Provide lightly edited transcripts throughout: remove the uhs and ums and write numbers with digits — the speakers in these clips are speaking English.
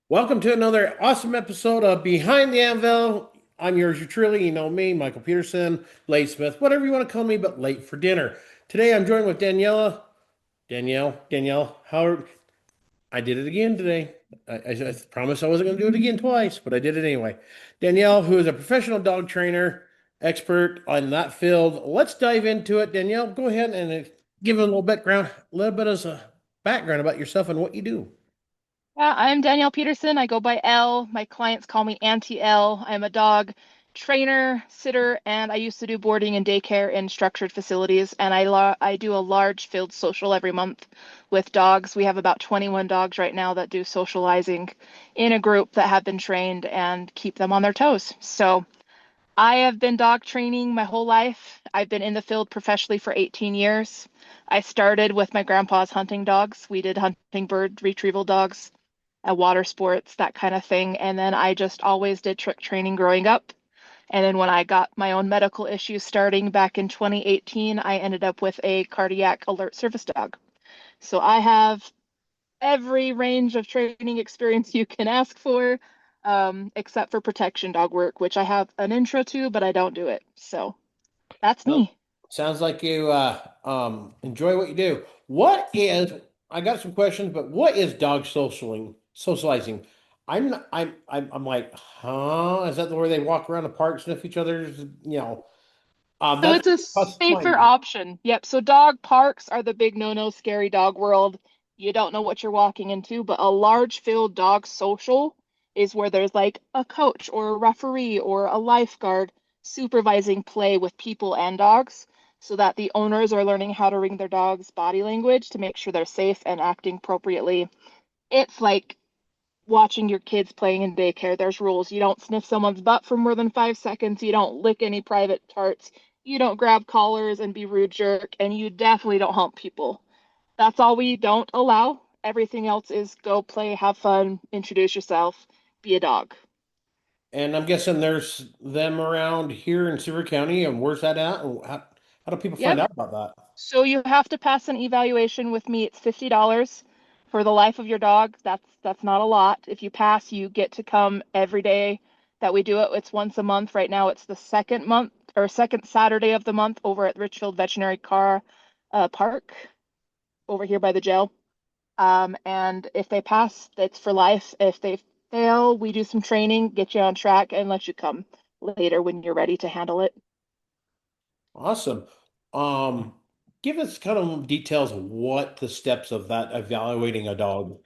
Welcome to another awesome episode of Behind the Anvil. I'm yours, truly. You know me, Michael Peterson, Late Smith, whatever you want to call me, but late for dinner. Today I'm joined with Danielle. Danielle, how I did it again today. I promised I wasn't going to do it again twice, but I did it anyway. Danielle, who is a professional dog trainer, expert on that field. Let's dive into it. Danielle, go ahead and give a little background, a little bit of a background about yourself and what you do. Yeah, I'm Danielle Peterson. I go by L. My clients call me Auntie L. I'm a dog trainer, sitter, and I used to do boarding and daycare in structured facilities. And I do a large field social every month with dogs. We have about 21 dogs right now that do socializing in a group that have been trained and keep them on their toes. So I have been dog training my whole life. I've been in the field professionally for 18 years. I started with my grandpa's hunting dogs. We did hunting bird retrieval dogs, water sports, that kind of thing. And then I just always did trick training growing up. And then when I got my own medical issues starting back in 2018, I ended up with a cardiac alert service dog. So I have every range of training experience you can ask for, except for protection dog work, which I have an intro to, but I don't do it. So that's Well, me. sounds like you enjoy what you do. I got some questions, but what is socializing? I'm like, huh? Is that where they walk around the park, sniff each other's, So that's it's a safer explain. option. Yep. So dog parks are the big no-no, scary dog world. You don't know what you're walking into, but a large field dog social is where there's like a coach or a referee or a lifeguard supervising play with people and dogs so that the owners are learning how to read their dog's body language to make sure they're safe and acting appropriately. It's like watching your kids playing in daycare. There's rules. You don't sniff someone's butt for more than 5 seconds. You don't lick any private parts. You don't grab collars and be rude jerk. And you definitely don't hump people. That's all we don't allow. Everything else is go play, have fun, introduce yourself, be a dog. And I'm guessing there's them around here in Sevier County, and where's that at? And how do people find Yep. out about that? So you have to pass an evaluation with me. It's $50 for the life of your dog. That's not a lot. If you pass, you get to come every day that we do it. It's once a month. Right now, it's the second month or second Saturday of the month over at Richfield Veterinary Car Park over here by the jail. And if they pass, it's for life. If they fail, we do some training, get you on track, and let you come later when you're ready to handle it. Awesome. Um, Give us kind of details of what the steps of that evaluating a dog.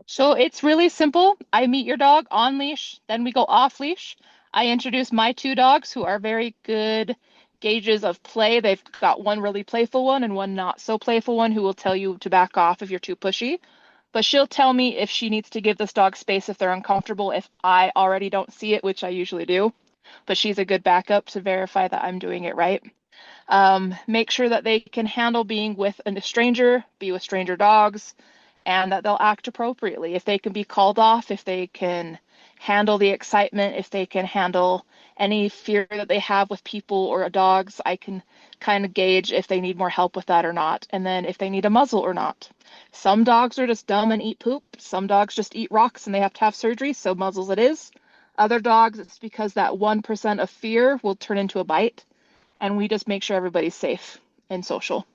So it's really simple. I meet your dog on leash, then we go off leash. I introduce my two dogs who are very good gauges of play. They've got one really playful one and one not so playful one who will tell you to back off if you're too pushy. But she'll tell me if she needs to give this dog space if they're uncomfortable, if I already don't see it, which I usually do. But she's a good backup to verify that I'm doing it right. Make sure that they can handle being with a stranger, be with stranger dogs, and that they'll act appropriately. If they can be called off, if they can handle the excitement, if they can handle any fear that they have with people or dogs, I can kind of gauge if they need more help with that or not, and then if they need a muzzle or not. Some dogs are just dumb and eat poop. Some dogs just eat rocks and they have to have surgery, so muzzles it is. Other dogs, it's because that 1% of fear will turn into a bite, and we just make sure everybody's safe and social.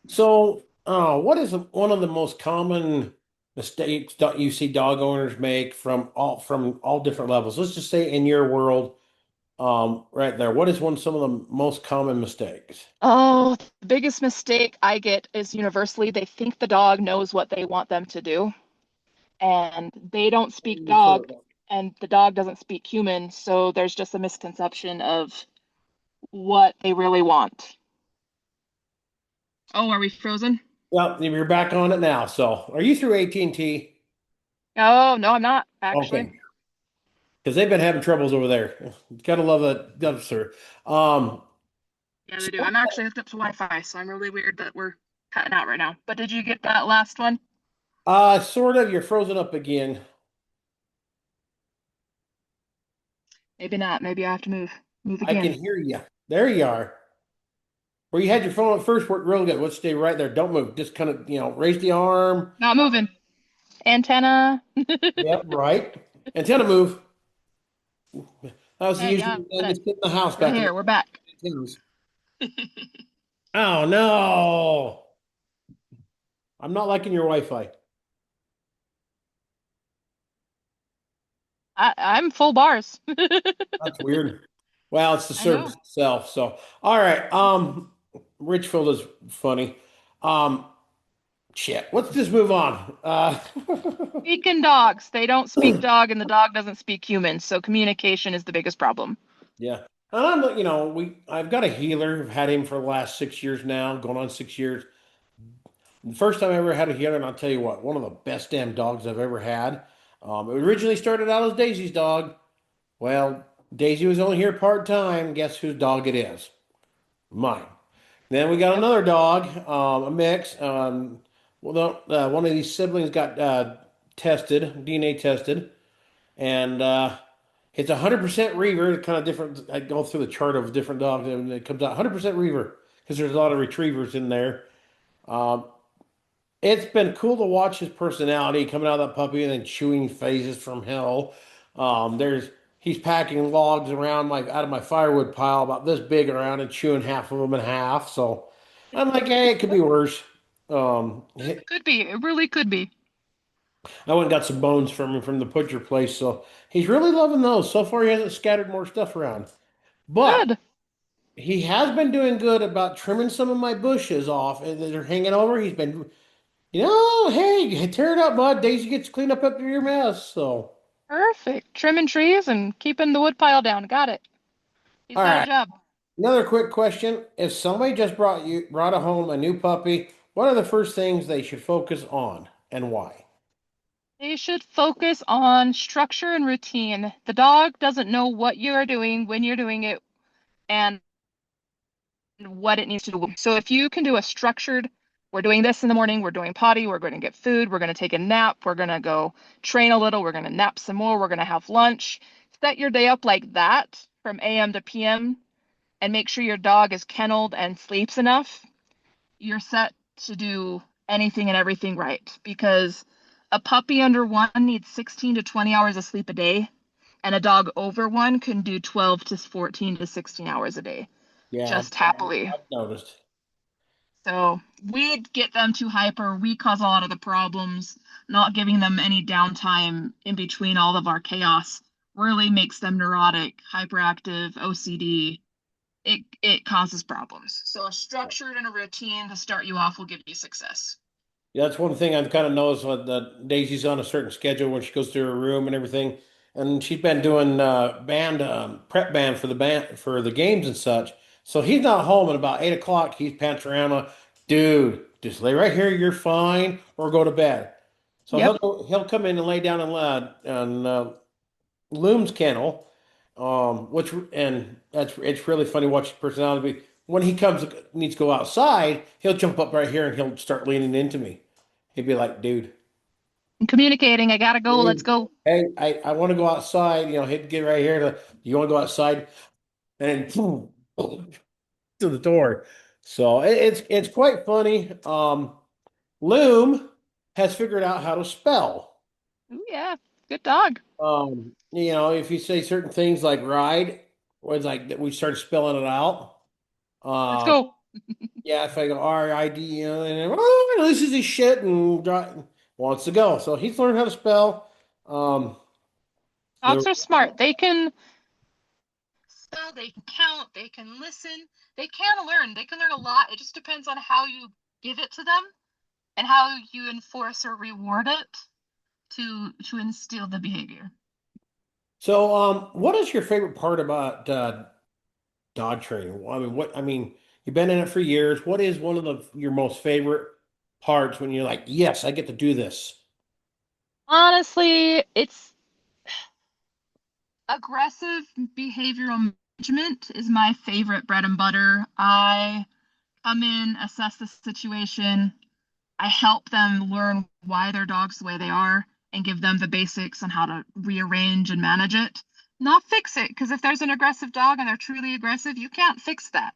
So, what is one of the most common mistakes that you see dog owners make from all different levels? Let's just say in your world, right there. What is some of the most common mistakes? Oh, the biggest mistake I get is universally they think the dog knows what they want them to do, and they don't speak dog, and the dog doesn't speak human, so there's just a misconception of what they really want. Oh, are we frozen? Well, you're back on it now. So, are you through AT&T? Oh, no, I'm not actually. Okay, because they've been having troubles over there. Gotta love that dumpster. Um, Yeah, they do. so, I'm actually hooked up to Wi-Fi, so I'm really weird that we're cutting out right now. But did you get that last one? sort of. You're frozen up again. Maybe not. Maybe I have to move I can again. hear you. There you are. Where you had your phone at first worked real good. Let's stay right there. Don't move. Just kind of, raise the arm. Not moving. Antenna. Yep, right. Antenna move. That was the Hey, usual got it. youngest kid in the house We're back in the here. We're back. antennas. Oh no. I'm not liking your Wi-Fi. I'm full bars. That's weird. Well, it's the I know. service itself. So, all right. Richfield is funny. Um, shit. Let's just move on. Speaking dogs. They don't speak dog, and the dog doesn't speak human. So communication is the biggest problem. Yeah. And I've got a healer. I've had him for the last 6 years now, going on 6 years. The first time I ever had a healer, and I'll tell you what, one of the best damn dogs I've ever had. It originally started out as Daisy's dog. Well, Daisy was only here part-time. Guess whose dog it is? Mine. Then we got Yep. another dog, a mix. One of these siblings got tested, DNA tested, and it's 100% Reaver. It's kind of different. I go through the chart of different dogs, and it comes out 100% Reaver because there's a lot of retrievers in there. Um, it's been cool to watch his personality coming out of that puppy and then chewing phases from hell. There's He's packing logs around my out of my firewood pile about this big around and chewing half of them in half. So I'm like, hey, it could be worse. Could be. It really could be. I went and got some bones from him from the butcher place, so he's really loving those. So far, he hasn't scattered more stuff around, but Good. he has been doing good about trimming some of my bushes off that are hanging over. He's been, hey, tear it up, bud. Daisy gets to clean up after your mess. So, Perfect. Trimming trees and keeping the wood pile down. Got it. He's all got a right. job. Another quick question: if somebody just brought a home a new puppy, what are the first things they should focus on and why? They should focus on structure and routine. The dog doesn't know what you are doing, when you're doing it, and what it needs to do. So if you can do a structured, we're doing this in the morning, we're doing potty, we're going to get food, we're going to take a nap, we're going to go train a little, we're going to nap some more, we're going to have lunch. Set your day up like that from AM to PM and make sure your dog is kenneled and sleeps enough. You're set to do anything and everything right because a puppy under one needs 16 to 20 hours of sleep a day, and a dog over one can do 12 to 14 to 16 hours a day, Yeah, just happily. I've noticed. So we get them too hyper. We cause a lot of the problems. Not giving them any downtime in between all of our chaos really makes them neurotic, hyperactive, OCD. It causes problems. So a structured and a routine to start you off will give you success. Yeah, that's one thing I've kind of noticed when Daisy's on a certain schedule when she goes to her room and everything, and she's been doing band prep band for the games and such. So he's not home at about 8 o'clock. He's pants around, dude, just lay right here. You're fine, or go to bed. So Yep. he'll come in and lay down on Lume's kennel, which and that's it's really funny watching personality. When he comes needs to go outside, he'll jump up right here and he'll start leaning into me. He'd be like, dude, Communicating. I gotta go. Let's dude, go. hey, I want to go outside. He'd get right here you want to go outside? And boom, to the door. So it's quite funny. Loom has figured out how to spell. Ooh, yeah. Good dog. If you say certain things like ride, was like that we started spelling it out. Let's Um, go. yeah, if I go RID, and then, this is his shit and wants to go. So he's learned how to spell. Um, the Dogs are smart. They can spell, they can count, they can listen, they can learn. They can learn a lot. It just depends on how you give it to them and how you enforce or reward it to instill the behavior. what is your favorite part about dog training? You've been in it for years. What is one of your most favorite parts when you're like, yes, I get to do this? Honestly, it's aggressive behavioral management is my favorite bread and butter. I come in, assess the situation, I help them learn why their dog's the way they are and give them the basics on how to rearrange and manage it. Not fix it, because if there's an aggressive dog and they're truly aggressive, you can't fix that.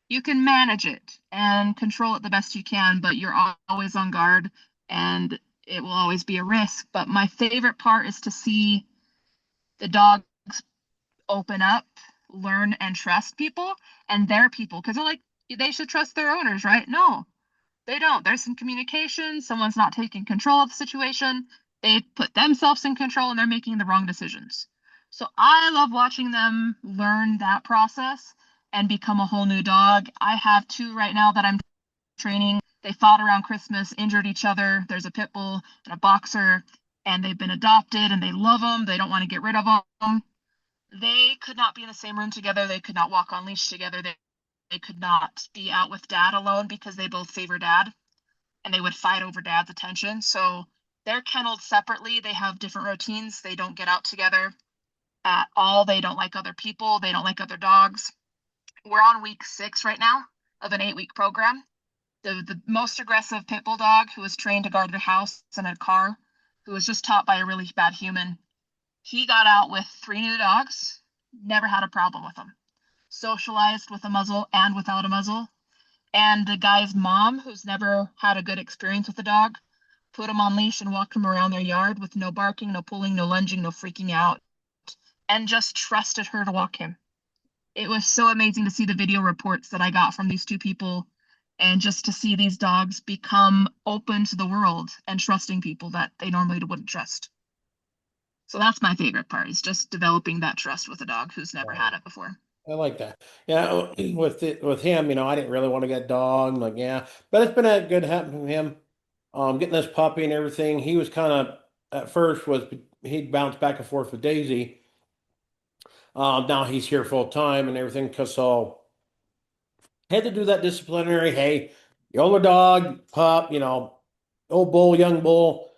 You can manage it and control it the best you can, but you're always on guard and it will always be a risk. But my favorite part is to see the dogs open up, learn, and trust people and their people. Because they're like, they should trust their owners, right? No, they don't. There's some communication. Someone's not taking control of the situation. They put themselves in control and they're making the wrong decisions. So I love watching them learn that process and become a whole new dog. I have two right now that I'm training. They fought around Christmas, injured each other. There's a pit bull and a boxer, and they've been adopted and they love them. They don't want to get rid of them. They could not be in the same room together. They could not walk on leash together. They could not be out with dad alone because they both favor dad and they would fight over dad's attention. So they're kenneled separately. They have different routines. They don't get out together at all. They don't like other people. They don't like other dogs. We're on week 6 right now of an 8-week program. The most aggressive pit bull dog who was trained to guard their house and a car, who was just taught by a really bad human, he got out with 3 new dogs, never had a problem with them. Socialized with a muzzle and without a muzzle. And the guy's mom, who's never had a good experience with a dog, put him on leash and walked him around their yard with no barking, no pulling, no lunging, no freaking out, and just trusted her to walk him. It was so amazing to see the video reports that I got from these two people and just to see these dogs become open to the world and trusting people that they normally wouldn't trust. So that's my favorite part, is just developing that trust with a dog who's never had it before. I like that. Yeah, with him, I didn't really want to get a dog. I'm like, yeah, but it's been a good happening with him. Getting this puppy and everything. He was kind of at first was he'd bounce back and forth with Daisy. Now he's here full time and everything because so had to do that disciplinary. Hey, the older dog, pup, old bull, young bull.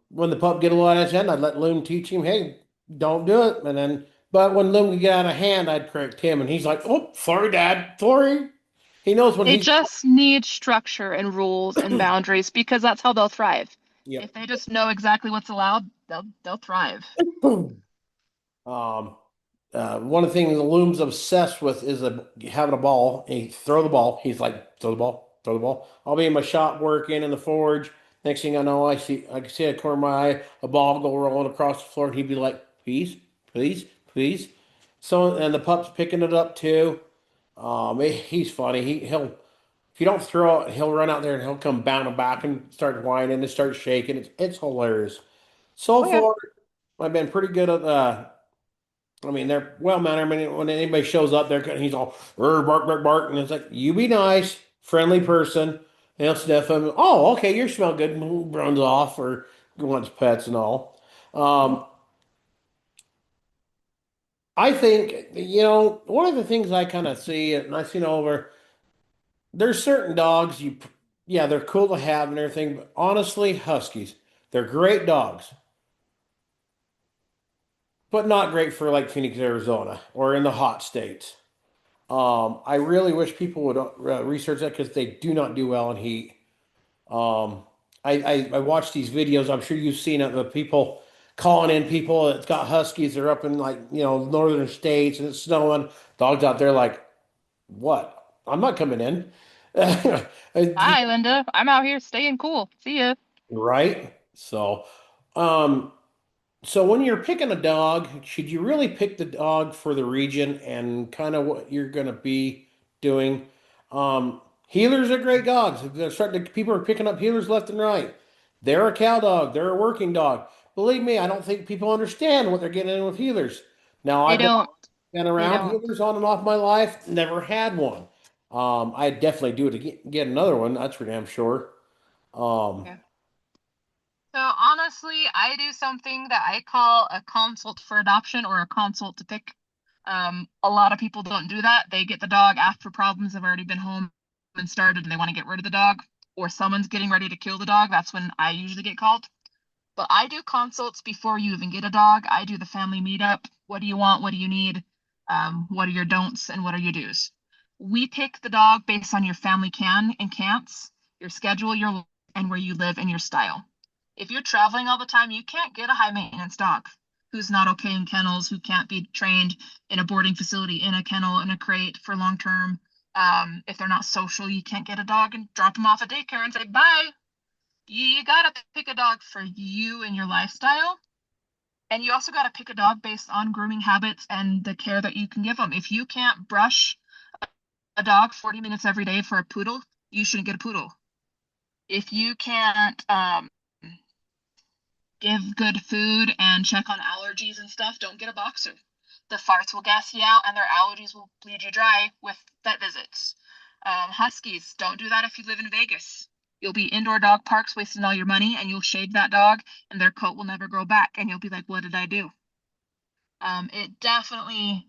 When the pup get a lot out of his hand, I'd let Loom teach him, hey, don't do it. And then, but when Loom would get out of hand, I'd correct him, and he's like, oh, sorry, Dad, sorry. He knows when They he's. just need structure and rules and boundaries because that's how they'll thrive. Yep. If they just know exactly what's allowed, they'll thrive. Um, one of the things the Loom's obsessed with is having a ball. He throw the ball. He's like, throw the ball, throw the ball. I'll be in my shop working in the forge. Next thing I know, I can see a corner of my eye, a ball go rolling across the floor, and he'd be like, please, please, please. So, and the pup's picking it up too. He's funny. He'll if you don't throw it, he'll run out there and he'll come bounding back and start whining and start shaking. It's hilarious. So Oh yeah. far, I've been pretty good at I mean, they're well mannered. I mean, when anybody shows up, he's all bark, bark, bark, and it's like, you be nice, friendly person. And he'll sniff him. Oh, okay, you smell good. And runs off or wants pets and all. Um, I think one of the things I kind of see, and I've seen over. There's certain dogs yeah, they're cool to have and everything. But honestly, huskies, they're great dogs, but not great for like Phoenix, Arizona, or in the hot states. I really wish people would research that because they do not do well in heat. Um, I watch these videos. I'm sure you've seen it. The people calling in people that's got huskies. They're up in like northern states and it's snowing. Dogs out there like, what? I'm not coming in. Hi, Linda. I'm out here staying cool. See ya. Right? Um, so when you're picking a dog, should you really pick the dog for the region and kind of what you're going to be doing? Healers are great dogs. People are picking up healers left and right. They're a cow dog. They're a working dog. Believe me, I don't think people understand what they're getting in with healers. Now, They I've don't. been They around don't. healers on and off my life. Never had one. I definitely do it to get another one. That's for damn sure. Um, Yeah. So honestly, I do something that I call a consult for adoption or a consult to pick. A lot of people don't do that. They get the dog after problems have already been home and started and they want to get rid of the dog, or someone's getting ready to kill the dog. That's when I usually get called. But I do consults before you even get a dog. I do the family meetup. What do you want? What do you need? What are your don'ts and what are your do's? We pick the dog based on your family can and can'ts, your schedule, and where you live and your style. If you're traveling all the time, you can't get a high maintenance dog who's not okay in kennels, who can't be trained in a boarding facility, in a kennel, in a crate for long term. If they're not social, you can't get a dog and drop them off at daycare and say bye. You gotta pick a dog for you and your lifestyle. And you also gotta pick a dog based on grooming habits and the care that you can give them. If you can't brush a dog 40 minutes every day for a poodle, you shouldn't get a poodle. If you can't give good food and check on allergies and stuff, don't get a boxer. The farts will gas you out and their allergies will bleed you dry with vet visits. Huskies, don't do that if you live in Vegas. You'll be indoor dog parks wasting all your money and you'll shave that dog and their coat will never grow back and you'll be like, what did I do? It definitely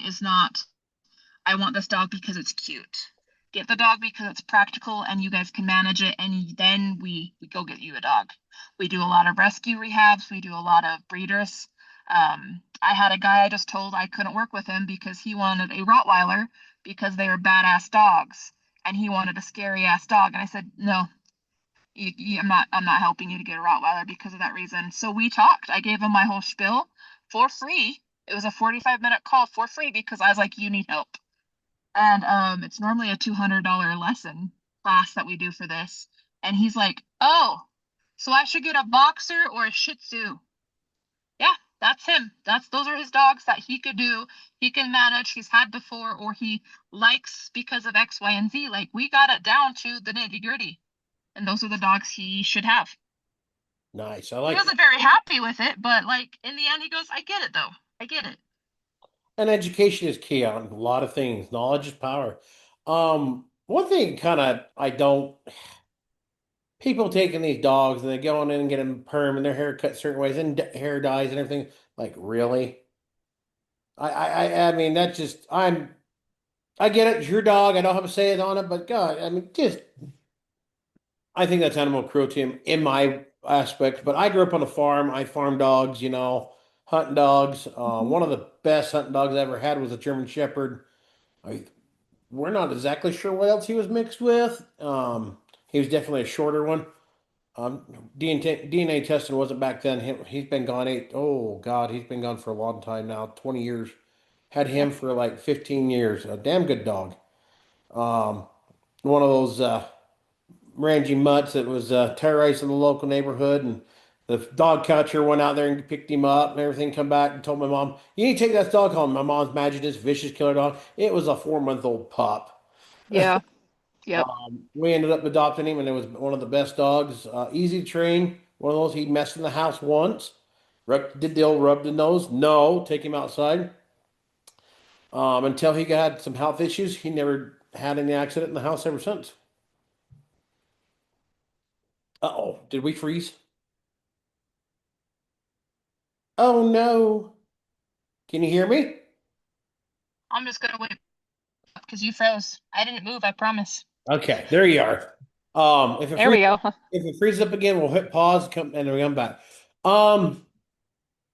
is not I want this dog because it's cute. Get the dog because it's practical and you guys can manage it, and then we go get you a dog. We do a lot of rescue rehabs. We do a lot of breeders. I had a guy I just told I couldn't work with him because he wanted a Rottweiler because they were badass dogs, and he wanted a scary ass dog. And I said, no, I'm not helping you to get a Rottweiler because of that reason. So we talked. I gave him my whole spiel for free. It was a 45-minute call for free because I was like, you need help. And it's normally a $200 lesson class that we do for this. And he's like, "Oh, so I should get a boxer or a Shih Tzu?" Yeah, that's him. Those are his dogs that he could do. He can manage. He's had before, or he likes because of X, Y, and Z. Like we got it down to the nitty gritty, and those are the dogs he should have. Nice. I He like that. wasn't very happy with it, but like in the end, he goes, "I get it though. I get it." And education is key on a lot of things. Knowledge is power. One thing kind of I don't people taking these dogs and they go in and get them perm and their hair cut certain ways and hair dyes and everything. Like really? I mean that's just I get it. It's your dog. I don't have to say it on it, but God, I mean just I think that's animal cruelty in my aspect. But I grew up on a farm. I farm dogs, hunting dogs. Mhm. One of the best hunting dogs I ever had was a German Shepherd. I, we're not exactly sure what else he was mixed with. He was definitely a shorter one. DNA testing wasn't back then. He's been gone oh God, he's been gone for a long time now, 20 years. Had him Yep. for like 15 years. A damn good dog. Um, One of those rangy mutts that was terrorizing the local neighborhood, and the dog catcher went out there and picked him up and everything. Come back and told my mom, "You need to take that dog home." My mom's imagined this vicious killer dog. It was a 4-month-old pup. Yeah. Yep. We ended up adopting him, and it was one of the best dogs. Easy to train. One of those he messed in the house once. Did the old rub the nose? No. Take him outside. Until he got some health issues, he never had any accident in the house ever since. Uh-oh, did we freeze? Oh no. Can you hear me? I'm just gonna wait because you froze. I didn't move, I promise. Okay, there you are. There we go. If it freezes up again, we'll hit pause and we come back. Um,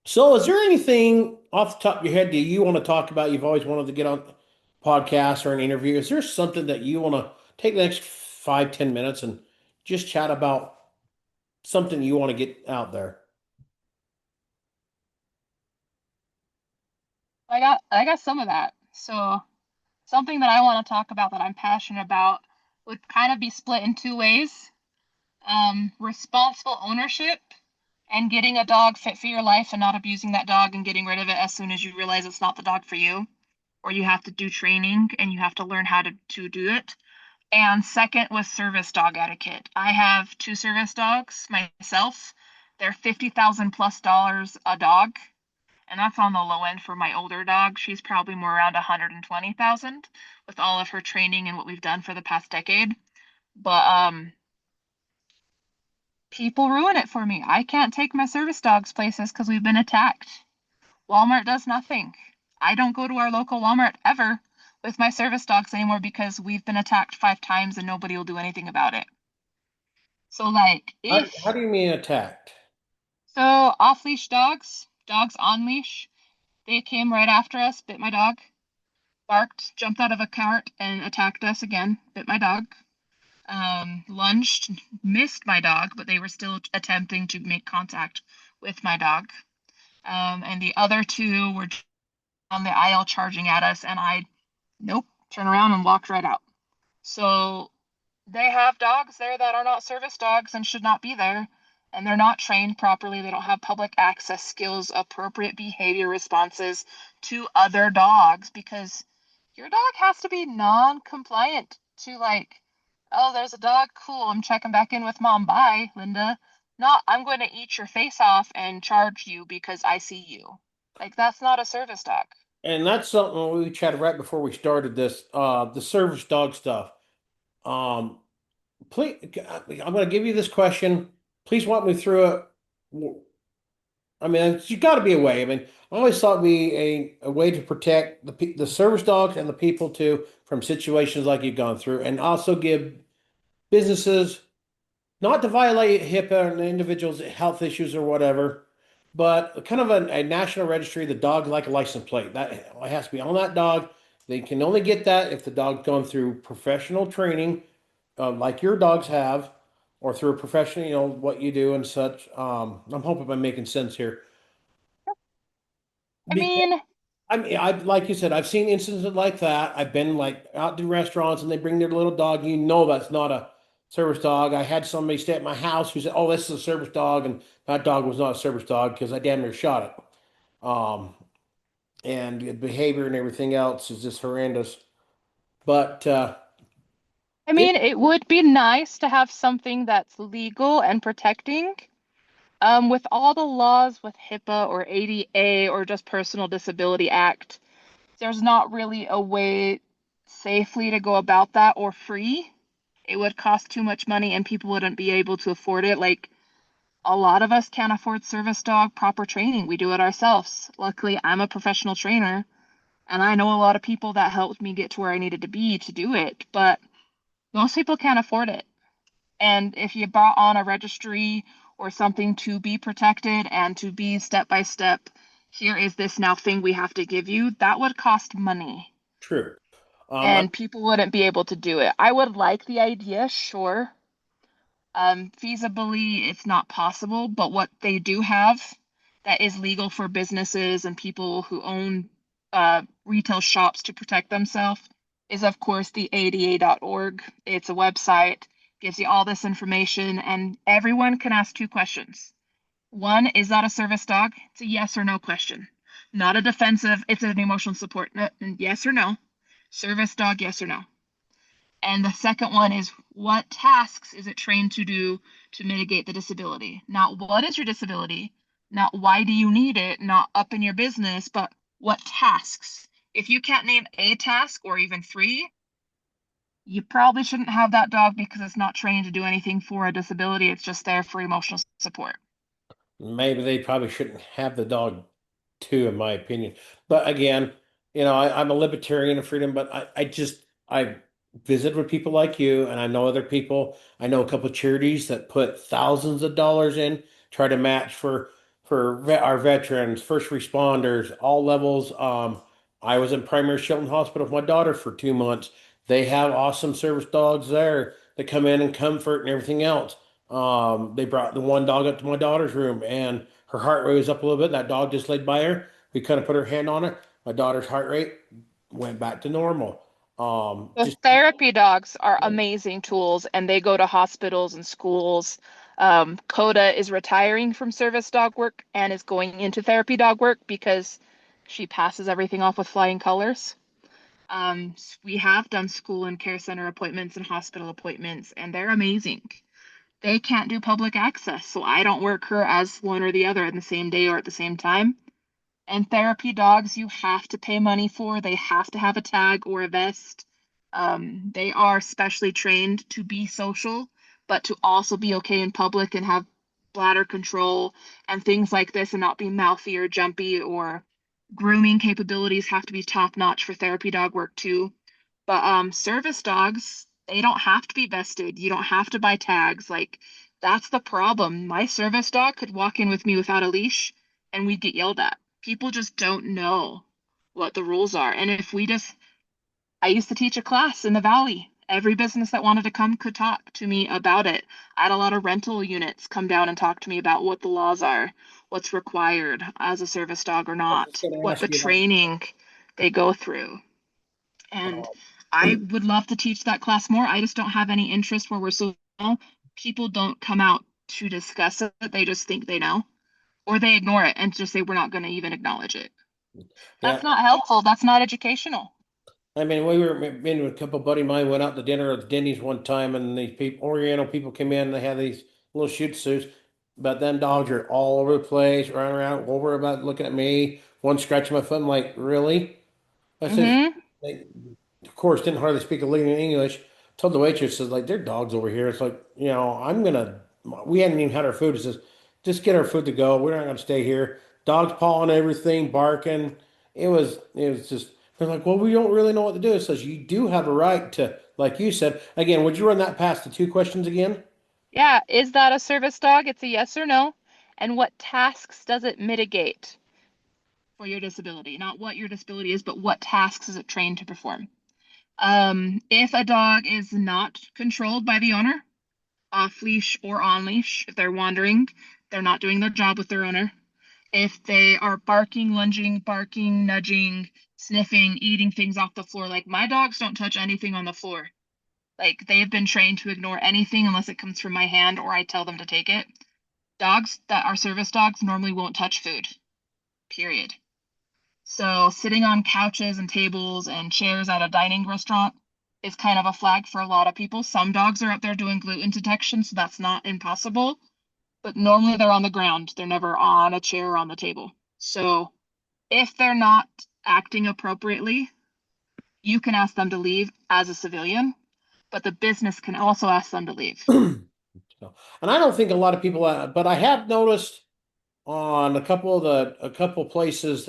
so is there anything off the top of your head that you want to talk about? You've always wanted to get on podcast or an interview. Is there something that you want to take the next 5, 10 minutes and just chat about something you want to get out there? I got some of that. So something that I want to talk about that I'm passionate about would kind of be split in two ways. Responsible ownership and getting a dog fit for your life and not abusing that dog and getting rid of it as soon as you realize it's not the dog for you, or you have to do training and you have to learn how to do it. And second was service dog etiquette. I have two service dogs myself. They're 50,000 plus dollars a dog, and that's on the low end for my older dog. She's probably more around 120,000 with all of her training and what we've done for the past decade. But people ruin it for me. I can't take my service dogs places because we've been attacked. Walmart does nothing. I don't go to our local Walmart ever with my service dogs anymore because we've been attacked 5 times and nobody will do anything about it. So like How if do you mean attacked? so off leash dogs, dogs on leash, they came right after us, bit my dog, barked, jumped out of a cart and attacked us again, bit my dog. Lunged, missed my dog, but they were still attempting to make contact with my dog. And the other two were on the aisle charging at us, and I, nope, turned around and walked right out. So They have dogs there that are not service dogs and should not be there, and they're not trained properly. They don't have public access skills, appropriate behavior responses to other dogs because your dog has to be non-compliant to like, oh, there's a dog, cool, I'm checking back in with mom. Bye, Linda. Not, I'm going to eat your face off and charge you because I see you. Like, that's not a service dog. And that's something we chatted right before we started this, the service dog stuff. Um, please, I'm going to give you this question. Please walk me through it. I mean, there's got to be a way. I mean, I always thought it'd be a way to protect the service dogs and the people too from situations like you've gone through, and also give businesses not to violate HIPAA and the individuals' health issues or whatever, but kind of a national registry. The dog like a license plate that it has to be on that dog. They can only get that if the dog's gone through professional training, like your dogs have, or through a professional, what you do and such. I'm hoping I'm making sense here. I mean, I mean, I like you said, I've seen instances like that. I've been like out to restaurants and they bring their little dog. You know that's not a service dog. I had somebody stay at my house who said, "Oh, this is a service dog," and that dog was not a service dog because I damn near shot it. And the behavior and everything else is just horrendous. But I it mean, it would be nice to have something that's legal and protecting. With all the laws with HIPAA or ADA or just Personal Disability Act, there's not really a way safely to go about that or free. It would cost too much money and people wouldn't be able to afford it. Like a lot of us can't afford service dog proper training. We do it ourselves. Luckily, I'm a professional trainer and I know a lot of people that helped me get to where I needed to be to do it, but most people can't afford it. And if you brought on a registry or something to be protected and to be step by step, here is this now thing we have to give you, that would cost money true. I, and people wouldn't be able to do it. I would like the idea, sure. Feasibly, it's not possible, but what they do have that is legal for businesses and people who own retail shops to protect themselves is, of course, the ADA.org. It's a website, gives you all this information, and everyone can ask two questions. One, is that a service dog? It's a yes or no question. Not a defensive, it's an emotional support. Yes or no. Service dog, yes or no. And the second one is what tasks is it trained to do to mitigate the disability? Not what is your disability, not why do you need it, not up in your business, but what tasks. If you can't name a task or even three, you probably shouldn't have that dog because it's not trained to do anything for a disability. It's just there for emotional support. maybe they probably shouldn't have the dog too, in my opinion. But again, I'm a libertarian of freedom, but I visit with people like you, and I know other people. I know a couple of charities that put thousands of dollars in, try to match for our veterans, first responders, all levels. I was in Primary Children's Hospital with my daughter for 2 months. They have awesome service dogs there that come in and comfort and everything else. They brought the one dog up to my daughter's room, and her heart rate was up a little bit. That dog just laid by her. We kind of put her hand on her. My daughter's heart rate went back to normal. The Just therapy dogs are amazing tools and they go to hospitals and schools. Coda is retiring from service dog work and is going into therapy dog work because she passes everything off with flying colors. We have done school and care center appointments and hospital appointments, and they're amazing. They can't do public access, so I don't work her as one or the other in the same day or at the same time. And therapy dogs, you have to pay money for. They have to have a tag or a vest. They are specially trained to be social, but to also be okay in public and have bladder control and things like this and not be mouthy or jumpy or grooming capabilities have to be top notch for therapy dog work too. But service dogs, they don't have to be vested. You don't have to buy tags. Like that's the problem. My service dog could walk in with me without a leash and we'd get yelled at. People just don't know what the rules are. And if we just, I used to teach a class in the valley. Every business that wanted to come could talk to me about it. I had a lot of rental units come down and talk to me about what the laws are, what's required as a service dog or I was just not, going to what ask the you about. training they go through. And Uh, I would love to teach that class more. I just don't have any interest where we're so small. People don't come out to discuss it. They just think they know, or they ignore it and just say we're not going to even acknowledge it. That's Yeah. not helpful. That's not educational. I mean, we were in with a couple of buddy of mine went out to dinner at Denny's one time, and these people, Oriental people came in. And they had these little Shih Tzus, but them dogs are all over the place, running around, over about looking at me. One scratching my foot. I'm like, really? I said, Mm-hmm. they, of course, didn't hardly speak a lick of English. Told the waitress, says, like, there are dogs over here. It's like, I'm gonna. We hadn't even had our food. It says, just get our food to go. We're not gonna stay here. Dogs pawing everything, barking. It was just. They're like, well, we don't really know what to do. It says you do have a right to, like you said. Again, would you run that past the two questions again? Yeah, is that a service dog? It's a yes or no. And what tasks does it mitigate for your disability? Not what your disability is, but what tasks is it trained to perform? If a dog is not controlled by the owner, off leash or on leash, if they're wandering, they're not doing their job with their owner. If they are barking, lunging, barking, nudging, sniffing, eating things off the floor, like my dogs don't touch anything on the floor. Like they've been trained to ignore anything unless it comes from my hand or I tell them to take it. Dogs that are service dogs normally won't touch food, period. So sitting on couches and tables and chairs at a dining restaurant is kind of a flag for a lot of people. Some dogs are out there doing gluten detection, so that's not impossible. But normally they're on the ground. They're never on a chair or on the table. So if they're not acting appropriately, you can ask them to leave as a civilian, but the business can also ask them to leave. So, and I don't think a lot of people, but I have noticed on a couple places,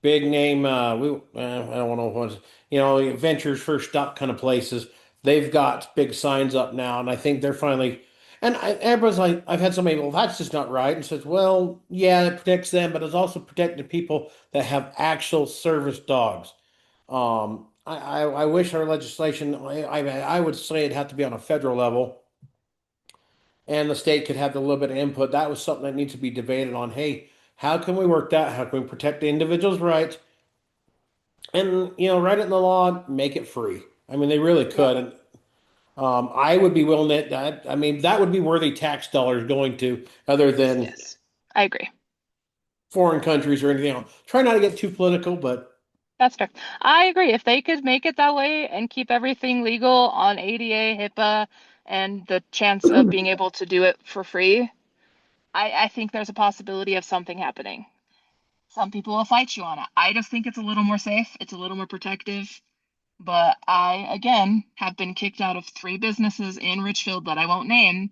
big name, I don't know what, Ventures First Stop kind of places. They've got big signs up now, and I think they're finally. And everyone's like, I've had somebody, well, that's just not right. And says, well, yeah, it protects them, but it's also protecting people that have actual service dogs. I wish our legislation, I would say it'd have to be on a federal level, and the state could have a little bit of input. That was something that needs to be debated on. Hey, how can we work that? How can we protect the individual's rights? And write it in the law, make it free. I mean, they really Yep. could. And I would be willing to. I mean, that would be worthy tax dollars going to, other than Yes, I agree. foreign countries or anything else. Try not to get too political, but That's fair. I agree. If they could make it that way and keep everything legal on ADA, HIPAA, and the chance of being able to do it for free, I think there's a possibility of something happening. Some people will fight you on it. I just think it's a little more safe, it's a little more protective. But I, again, have been kicked out of 3 businesses in Richfield that I won't name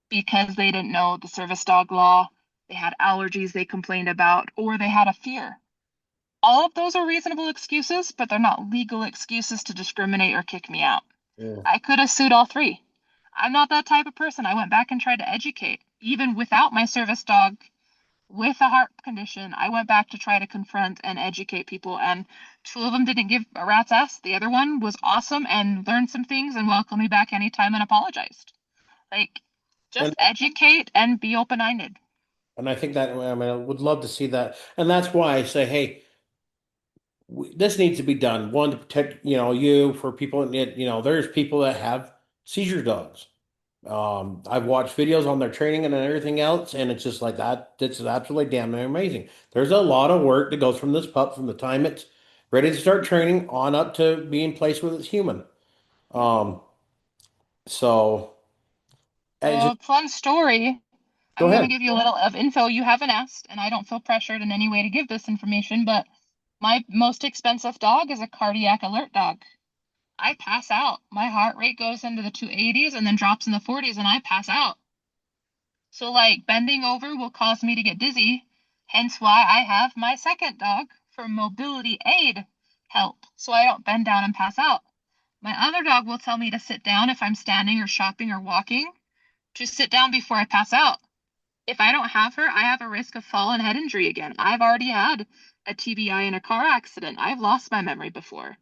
because they didn't know the service dog law, they had allergies they complained about, or they had a fear. All of those are reasonable excuses, but they're not legal excuses to discriminate or kick me out. yeah. I could have sued all 3. I'm not that type of person. I went back and tried to educate. Even without my service dog with a heart condition, I went back to try to confront and educate people, and 2 of them didn't give a rat's ass. The other one was awesome and learned some things and welcomed me back anytime and apologized. Like, and just educate and be open-minded. and I think that I mean I would love to see that, and that's why I say, hey, this needs to be done. One to protect you for people that need, there's people that have seizure dogs. I've watched videos on their training and everything else, and it's just like that. It's absolutely damn amazing. There's a lot of work that goes from this pup from the time it's ready to start training on up to being placed with its human. Yep. Um, so I just So, fun story. go I'm going to ahead. give you a little of info you haven't asked, and I don't feel pressured in any way to give this information, but my most expensive dog is a cardiac alert dog. I pass out. My heart rate goes into the 280s and then drops in the 40s, and I pass out. So, like, bending over will cause me to get dizzy, hence why I have my second dog for mobility aid help, so I don't bend down and pass out. My other dog will tell me to sit down if I'm standing or shopping or walking, to sit down before I pass out. If I don't have her, I have a risk of fall and head injury again. I've already had a TBI in a car accident. I've lost my memory before.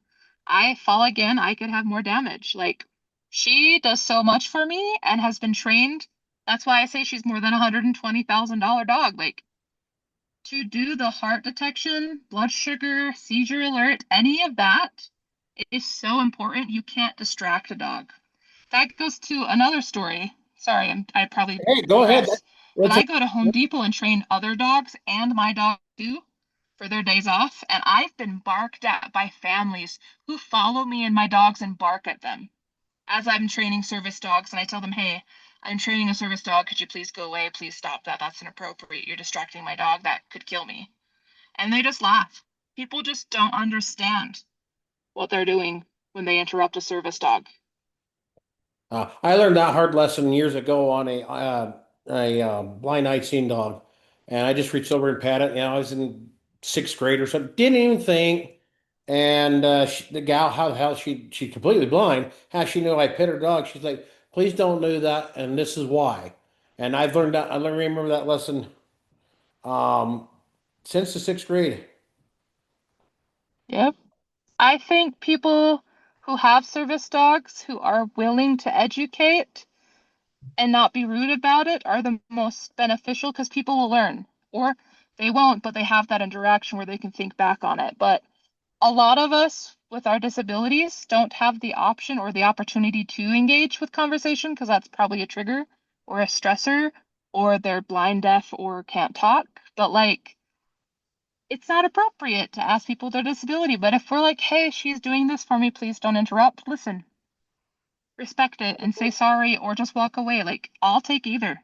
I fall again, I could have more damage. Like, she does so much for me and has been trained. That's why I say she's more than a $120,000 dog. Like, to do the heart detection, blood sugar, seizure alert, any of that, It is so important. You can't distract a dog. That goes to another story. Sorry, I probably Hey, go ahead. digress. But That's I go to Home Depot and train other dogs and my dog too for their days off, and I've been barked at by families who follow me and my dogs and bark at them as I'm training service dogs, and I tell them, "Hey, I'm training a service dog. Could you please go away? Please stop that. That's inappropriate. You're distracting my dog. That could kill me." And they just laugh. People just don't understand what they're doing when they interrupt a service dog. I learned that hard lesson years ago on a blind eye seeing dog, and I just reached over and patted it. I was in sixth grade or something. Didn't even think. And the gal, how the hell she's completely blind. How she knew I pet her dog? She's like, "Please don't do that," and this is why. And I've learned that. Remember that lesson um, since the sixth grade. Yep. I think people who have service dogs who are willing to educate and not be rude about it are the most beneficial because people will learn, or they won't, but they have that interaction where they can think back on it. But a lot of us with our disabilities don't have the option or the opportunity to engage with conversation because that's probably a trigger or a stressor, or they're blind, deaf, or can't talk. But like, it's not appropriate to ask people their disability. But if we're like, hey, she's doing this for me, please don't interrupt, listen, respect it, and say sorry, or just walk away. Like, I'll take either.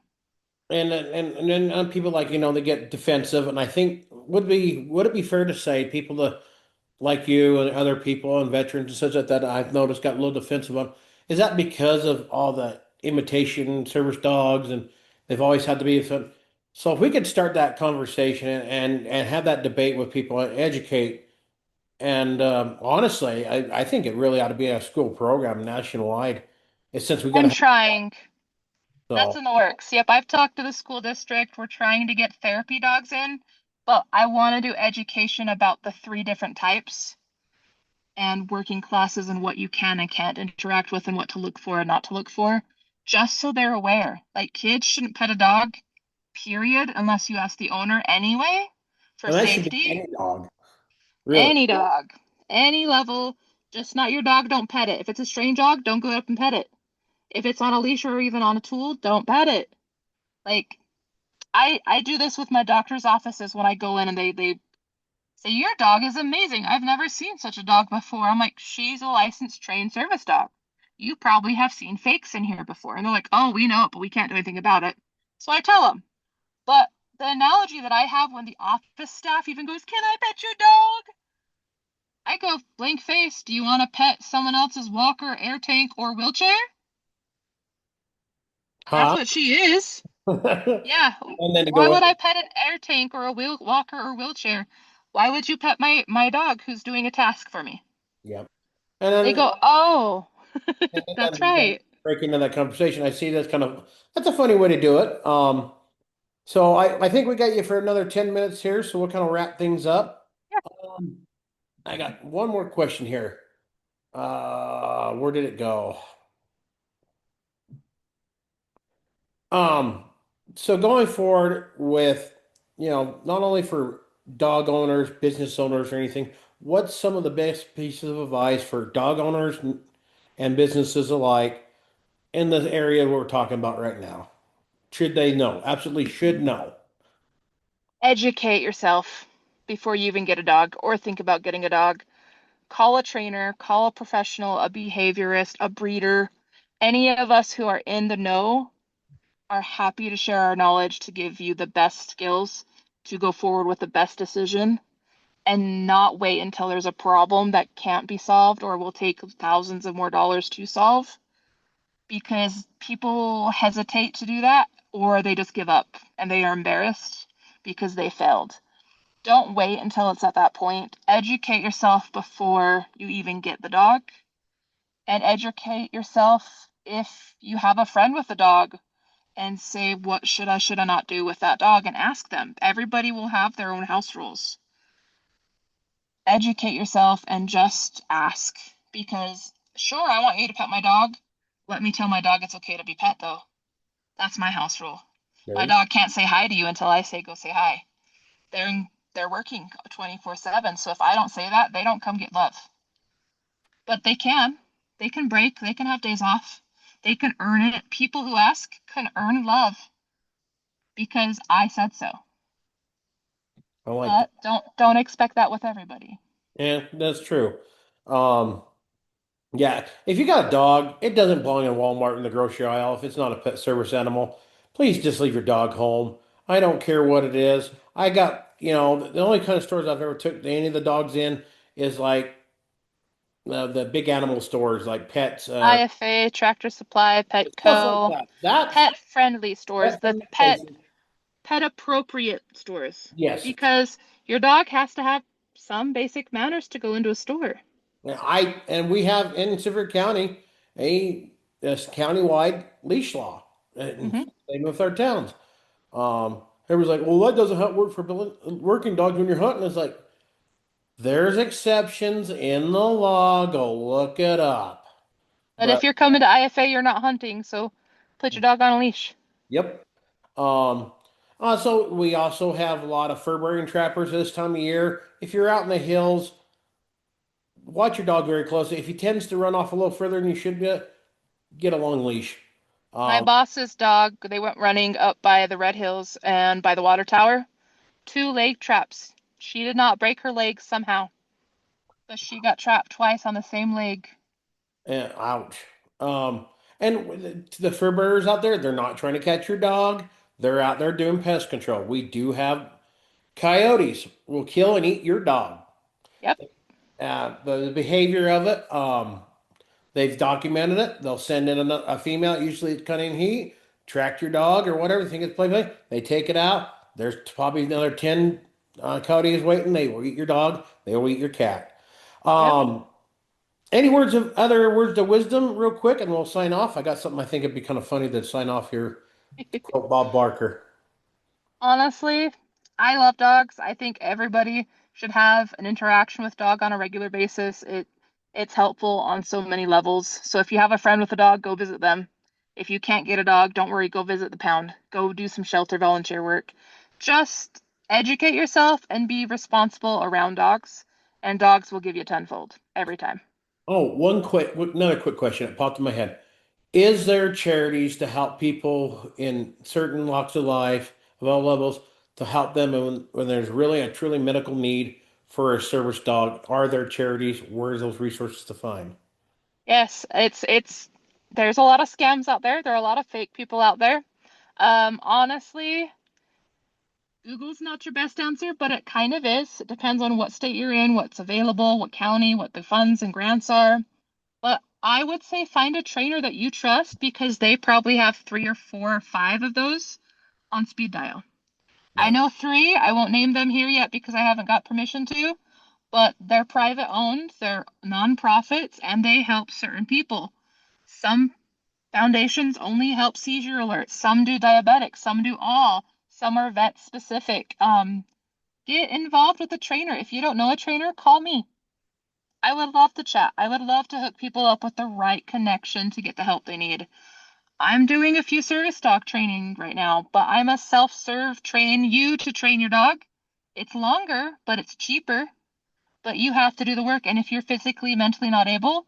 And then people like they get defensive, and I think would it be fair to say people like you and other people and veterans and such that I've noticed got a little defensive on. Is that because of all the imitation service dogs and they've always had to be fun? So if we could start that conversation and have that debate with people and educate, and honestly, I think it really ought to be a school program nationwide. It's since we got to I'm have trying. That's so. in the works. Yep, I've talked to the school district. We're trying to get therapy dogs in, but I want to do education about the three different types and working classes and what you can and can't interact with and what to look for and not to look for, just so they're aware. Like, kids shouldn't pet a dog, period, unless you ask the owner anyway for And that should be safety. any dog, really. Any dog, any level, just not your dog, don't pet it. If it's a strange dog, don't go up and pet it. If it's on a leash or even on a tool, don't pet it. Like, I do this with my doctor's offices when I go in and they say, your dog is amazing. I've never seen such a dog before. I'm like, she's a licensed trained service dog. You probably have seen fakes in here before. And they're like, oh, we know it, but we can't do anything about it. So I tell them. But the analogy that I have when the office staff even goes, can I pet your dog? I go, blank face, do you want to pet someone else's walker, air tank, or wheelchair? That's Huh? what she is. Yeah. And then to Why go in. would I pet an air tank or a wheel walker or wheelchair? Why would you pet my dog who's doing a task for me? Yep. And They then go, oh, and that's then right. break into that conversation. I see that's a funny way to do it. So I think we got you for another 10 minutes here, so we'll kind of wrap things up. Yeah. Um, I got one more question here. Where did it go? Um, so going forward with, not only for dog owners, business owners, or anything, what's some of the best pieces of advice for dog owners and businesses alike in the area we're talking about right now? Should they know? Absolutely should know. Educate yourself before you even get a dog or think about getting a dog. Call a trainer, call a professional, a behaviorist, a breeder. Any of us who are in the know are happy to share our knowledge to give you the best skills to go forward with the best decision and not wait until there's a problem that can't be solved or will take thousands of more dollars to solve, because people hesitate to do that or they just give up and they are embarrassed because they failed. Don't wait until it's at that point. Educate yourself before you even get the dog, and educate yourself if you have a friend with a dog and say, what should I not do with that dog? And ask them. Everybody will have their own house rules. Educate yourself and just ask, because sure, I want you to pet my dog. Let me tell my dog it's okay to be pet though. That's my house rule. There My you dog can't say hi to you until I say go say hi. They're working 24/7, so if I don't say that, they don't come get love. but they can. They can break, they can have days off. They can earn it. People who ask can earn love because I said so. I like that. But don't expect that with everybody. Yeah, that's true. Um, yeah, if you got a dog, it doesn't belong in Walmart in the grocery aisle. If it's not a pet service animal, please just leave your dog home. I don't care what it is. I got, the only kind of stores I've ever took any of the dogs in is like the big animal stores, like pets, IFA, Tractor Supply, stuff like Petco, that. That's pet friendly stores, pet the friendly pet places. pet appropriate stores. Yes, Because your dog has to have some basic manners to go into a store. and we have in Sevier County a countywide leash law, and Hmm. same with our towns. Everyone's like, well, that doesn't work for working dogs when you're hunting. It's like, there's exceptions in the law. Go look it up. But if But you're coming to IFA, you're not hunting, so put your dog on a leash. yep. Um, also, we also have a lot of fur bearing trappers this time of year. If you're out in the hills, watch your dog very closely. If he tends to run off a little further than you should get a long leash. My Um, boss's dog, they went running up by the Red Hills and by the water tower. Two leg traps. She did not break her legs somehow, but she got trapped twice on the same leg. ouch. Um, and to the fur bearers out there, they're not trying to catch your dog. They're out there doing pest control. We do have coyotes will kill and eat your dog. Yep, The behavior of it, they've documented it. They'll send in a female, usually it's cutting heat, track your dog or whatever, think it's play. They take it out. There's probably another 10 coyotes waiting. They will eat your dog. They will eat your cat. yep. Um, any other words of wisdom, real quick, and we'll sign off. I got something I think it'd be kind of funny to sign off here. Quote Bob Barker. Honestly, I love dogs. I think everybody should have an interaction with dog on a regular basis. It's helpful on so many levels. So if you have a friend with a dog, go visit them. If you can't get a dog, don't worry, go visit the pound. Go do some shelter volunteer work. Just educate yourself and be responsible around dogs, and dogs will give you tenfold every time. Oh, another quick question. It popped in my head. Is there charities to help people in certain walks of life of all levels to help them when there's really a truly medical need for a service dog? Are there charities? Where's those resources to find? Yes, it's there's a lot of scams out there. There are a lot of fake people out there. Honestly, Google's not your best answer, but it kind of is. It depends on what state you're in, what's available, what county, what the funds and grants are. But I would say find a trainer that you trust because they probably have three or four or five of those on speed dial. I Nice. know three. I won't name them here yet because I haven't got permission to, but they're private owned, they're nonprofits, and they help certain people. Some foundations only help seizure alerts, some do diabetic, some do all, some are vet specific. Get involved with a trainer. If you don't know a trainer, call me. I would love to chat. I would love to hook people up with the right connection to get the help they need. I'm doing a few service dog training right now, but I'm a self-serve train you to train your dog. It's longer, but it's cheaper, but you have to do the work. And if you're physically, mentally not able,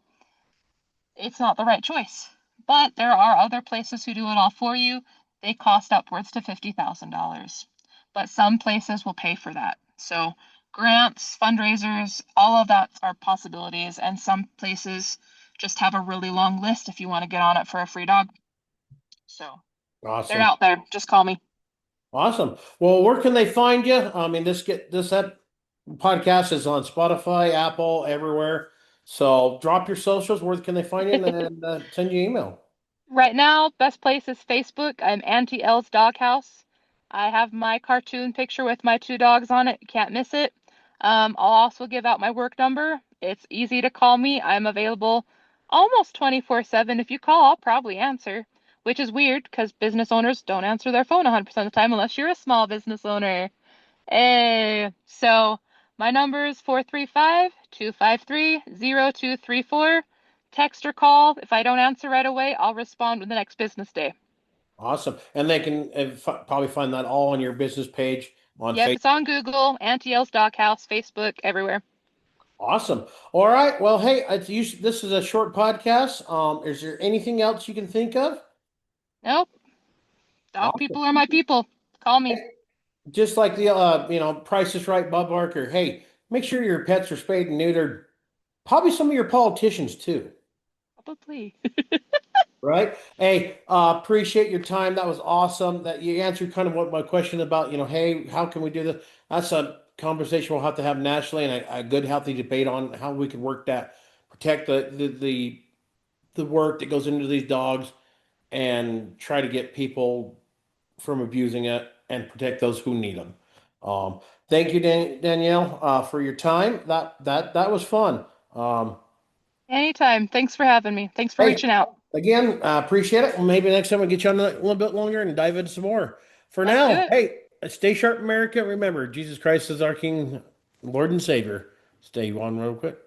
it's not the right choice. But there are other places who do it all for you. They cost upwards to $50,000. But some places will pay for that. So grants, fundraisers, all of that are possibilities. And some places just have a really long list if you want to get on it for a free dog. So they're Awesome. out there. Just call me. Awesome. Well, where can they find you? I mean, that podcast is on Spotify, Apple, everywhere. So drop your socials. Where can they find you and send you email? Right now, best place is Facebook. I'm Auntie L's Doghouse. I have my cartoon picture with my two dogs on it. You can't miss it. I'll also give out my work number. It's easy to call me. I'm available almost 24/7. If you call, I'll probably answer, which is weird because business owners don't answer their phone 100% of the time unless you're a small business owner. So my number is 435-253-0234. Text or call. If I don't answer right away, I'll respond with the next business day. Awesome. And they can probably find that all on your business page on Yep, Facebook. it's on Google, Auntie L's Doghouse, Facebook, everywhere. Awesome. All right. Well, hey, this is a short podcast. Is there anything else you can think of? Nope. Dog Awesome. people are my people. Call me. Just like the Price is Right, Bob Barker. Hey, make sure your pets are spayed and neutered. Probably some of your politicians too. Probably. Right? Hey, appreciate your time. That was awesome. That you answered kind of what my question about, hey, how can we do this? That's a conversation we'll have to have nationally and a good, healthy debate on how we can work that, protect the work that goes into these dogs and try to get people from abusing it and protect those who need them. Um, Thank you, Danielle, for your time. That was fun. Um, Anytime. Thanks for having me. Thanks for Hey, reaching out. again, I appreciate it. Well, maybe next time we'll get you on a little bit longer and dive into some more. For Let's do now, it. hey, stay sharp, America. Remember, Jesus Christ is our King, Lord, and Savior. Stay on real quick.